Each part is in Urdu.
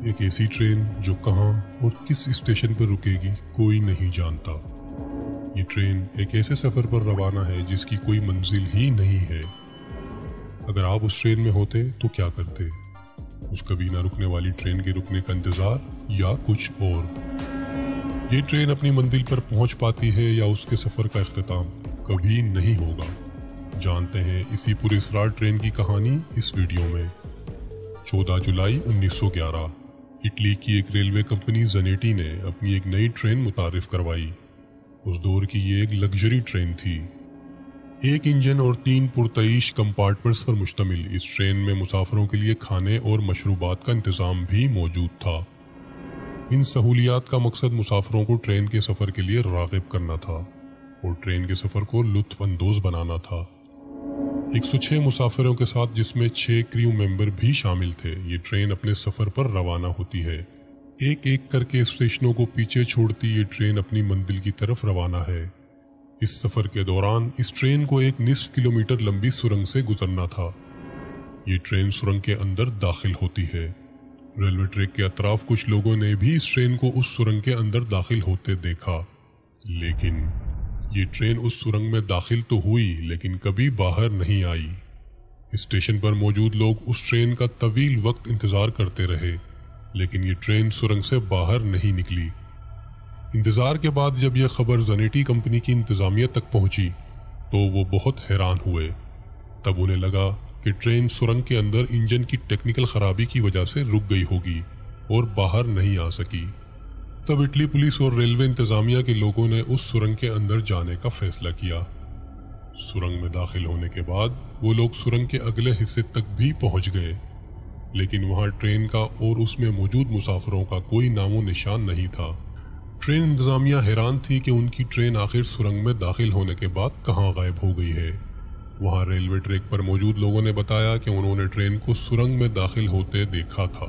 ایک ایسی ٹرین جو کہاں اور کس اسٹیشن پر رکے گی کوئی نہیں جانتا۔ یہ ٹرین ایک ایسے سفر پر روانہ ہے جس کی کوئی منزل ہی نہیں ہے۔ اگر آپ اس ٹرین میں ہوتے تو کیا کرتے؟ اس کبھی نہ رکنے والی ٹرین کے رکنے کا انتظار یا کچھ اور؟ یہ ٹرین اپنی منزل پر پہنچ پاتی ہے یا اس کے سفر کا اختتام کبھی نہیں ہوگا؟ جانتے ہیں اسی پراسرار ٹرین کی کہانی اس ویڈیو میں۔ 14 جولائی 1911 اٹلی کی ایک ریلوے کمپنی زنیٹی نے اپنی ایک نئی ٹرین متعارف کروائی۔ اس دور کی یہ ایک لگژری ٹرین تھی۔ ایک انجن اور 3 پرتعیش کمپارٹمنٹس پر مشتمل اس ٹرین میں مسافروں کے لیے کھانے اور مشروبات کا انتظام بھی موجود تھا۔ ان سہولیات کا مقصد مسافروں کو ٹرین کے سفر کے لیے راغب کرنا تھا اور ٹرین کے سفر کو لطف اندوز بنانا تھا۔ 106 مسافروں کے ساتھ جس میں 6 کریو ممبر بھی شامل تھے، یہ ٹرین اپنے سفر پر روانہ ہوتی ہے۔ ایک ایک کر کے اسٹیشنوں کو پیچھے چھوڑتی یہ ٹرین اپنی منزل کی طرف روانہ ہے۔ اس سفر کے دوران اس ٹرین کو ایک نصف کلومیٹر لمبی سرنگ سے گزرنا تھا۔ یہ ٹرین سرنگ کے اندر داخل ہوتی ہے۔ ریلوے ٹریک کے اطراف کچھ لوگوں نے بھی اس ٹرین کو اس سرنگ کے اندر داخل ہوتے دیکھا، لیکن یہ ٹرین اس سرنگ میں داخل تو ہوئی لیکن کبھی باہر نہیں آئی۔ اسٹیشن پر موجود لوگ اس ٹرین کا طویل وقت انتظار کرتے رہے، لیکن یہ ٹرین سرنگ سے باہر نہیں نکلی۔ انتظار کے بعد جب یہ خبر زنیٹی کمپنی کی انتظامیہ تک پہنچی تو وہ بہت حیران ہوئے۔ تب انہیں لگا کہ ٹرین سرنگ کے اندر انجن کی ٹیکنیکل خرابی کی وجہ سے رک گئی ہوگی اور باہر نہیں آ سکی۔ تب اٹلی پولیس اور ریلوے انتظامیہ کے لوگوں نے اس سرنگ کے اندر جانے کا فیصلہ کیا۔ سرنگ میں داخل ہونے کے بعد وہ لوگ سرنگ کے اگلے حصے تک بھی پہنچ گئے، لیکن وہاں ٹرین کا اور اس میں موجود مسافروں کا کوئی نام و نشان نہیں تھا۔ ٹرین انتظامیہ حیران تھی کہ ان کی ٹرین آخر سرنگ میں داخل ہونے کے بعد کہاں غائب ہو گئی ہے۔ وہاں ریلوے ٹریک پر موجود لوگوں نے بتایا کہ انہوں نے ٹرین کو سرنگ میں داخل ہوتے دیکھا تھا،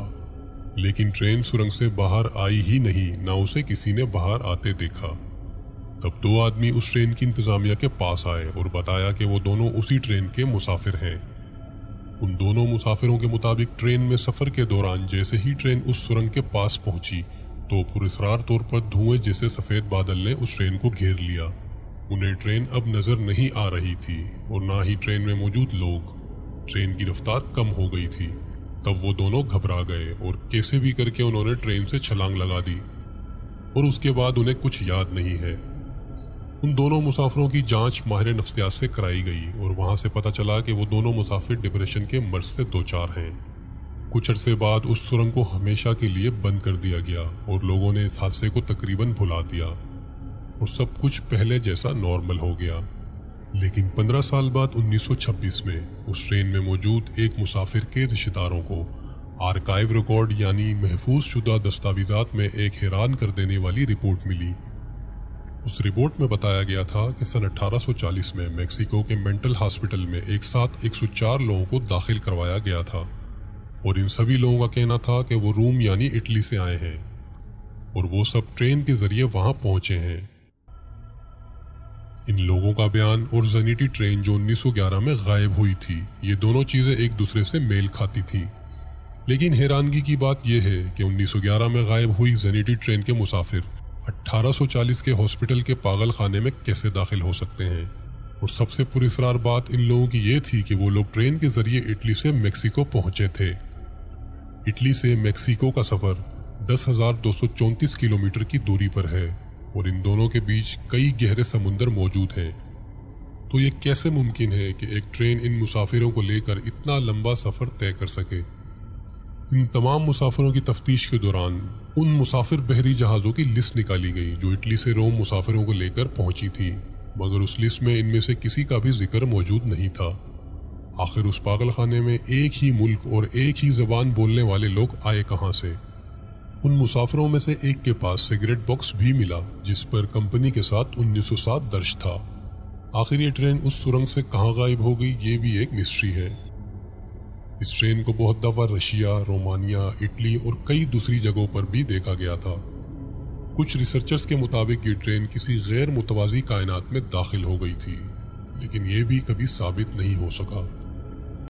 لیکن ٹرین سرنگ سے باہر آئی ہی نہیں، نہ اسے کسی نے باہر آتے دیکھا۔ تب 2 آدمی اس ٹرین کی انتظامیہ کے پاس آئے اور بتایا کہ وہ دونوں اسی ٹرین کے مسافر ہیں۔ ان دونوں مسافروں کے مطابق ٹرین میں سفر کے دوران جیسے ہی ٹرین اس سرنگ کے پاس پہنچی تو پراسرار طور پر دھوئیں جیسے سفید بادل نے اس ٹرین کو گھیر لیا۔ انہیں ٹرین اب نظر نہیں آ رہی تھی اور نہ ہی ٹرین میں موجود لوگ۔ ٹرین کی رفتار کم ہو گئی تھی۔ تب وہ دونوں گھبرا گئے اور کیسے بھی کر کے انہوں نے ٹرین سے چھلانگ لگا دی اور اس کے بعد انہیں کچھ یاد نہیں ہے۔ ان دونوں مسافروں کی جانچ ماہر نفسیات سے کرائی گئی اور وہاں سے پتہ چلا کہ وہ دونوں مسافر ڈپریشن کے مرض سے دوچار ہیں۔ کچھ عرصے بعد اس سرنگ کو ہمیشہ کے لیے بند کر دیا گیا اور لوگوں نے اس حادثے کو تقریباً بھلا دیا اور سب کچھ پہلے جیسا نارمل ہو گیا۔ لیکن 15 سال بعد 1926 میں اس ٹرین میں موجود ایک مسافر کے رشتہ داروں کو آرکائیو ریکارڈ یعنی محفوظ شدہ دستاویزات میں ایک حیران کر دینے والی رپورٹ ملی۔ اس رپورٹ میں بتایا گیا تھا کہ سن 1840 میں میکسیکو کے مینٹل ہاسپٹل میں ایک ساتھ 104 لوگوں کو داخل کروایا گیا تھا اور ان سبھی لوگوں کا کہنا تھا کہ وہ روم یعنی اٹلی سے آئے ہیں اور وہ سب ٹرین کے ذریعے وہاں پہنچے ہیں۔ ان لوگوں کا بیان اور زنیٹی ٹرین جو 1911 میں غائب ہوئی تھی، یہ دونوں چیزیں ایک دوسرے سے میل کھاتی تھیں۔ لیکن حیرانگی کی بات یہ ہے کہ 1911 میں غائب ہوئی زنیٹی ٹرین کے مسافر 1840 کے ہاسپٹل کے پاگل خانے میں کیسے داخل ہو سکتے ہیں؟ اور سب سے پراسرار بات ان لوگوں کی یہ تھی کہ وہ لوگ ٹرین کے ذریعے اٹلی سے میکسیکو پہنچے تھے۔ اٹلی سے میکسیکو کا سفر 10,234 کلومیٹر کی دوری پر ہے اور ان دونوں کے بیچ کئی گہرے سمندر موجود ہیں۔ تو یہ کیسے ممکن ہے کہ ایک ٹرین ان مسافروں کو لے کر اتنا لمبا سفر طے کر سکے؟ ان تمام مسافروں کی تفتیش کے دوران ان مسافر بحری جہازوں کی لسٹ نکالی گئی جو اٹلی سے روم مسافروں کو لے کر پہنچی تھی، مگر اس لسٹ میں ان میں سے کسی کا بھی ذکر موجود نہیں تھا۔ آخر اس پاگل خانے میں ایک ہی ملک اور ایک ہی زبان بولنے والے لوگ آئے کہاں سے؟ ان مسافروں میں سے ایک کے پاس سگریٹ باکس بھی ملا جس پر کمپنی کے ساتھ 1907 درج تھا۔ آخر یہ ٹرین اس سرنگ سے کہاں غائب ہو گئی، یہ بھی ایک مسٹری ہے۔ اس ٹرین کو بہت دفعہ رشیا، رومانیہ، اٹلی اور کئی دوسری جگہوں پر بھی دیکھا گیا تھا۔ کچھ ریسرچرز کے مطابق یہ ٹرین کسی غیر متوازی کائنات میں داخل ہو گئی تھی، لیکن یہ بھی کبھی ثابت نہیں ہو سکا۔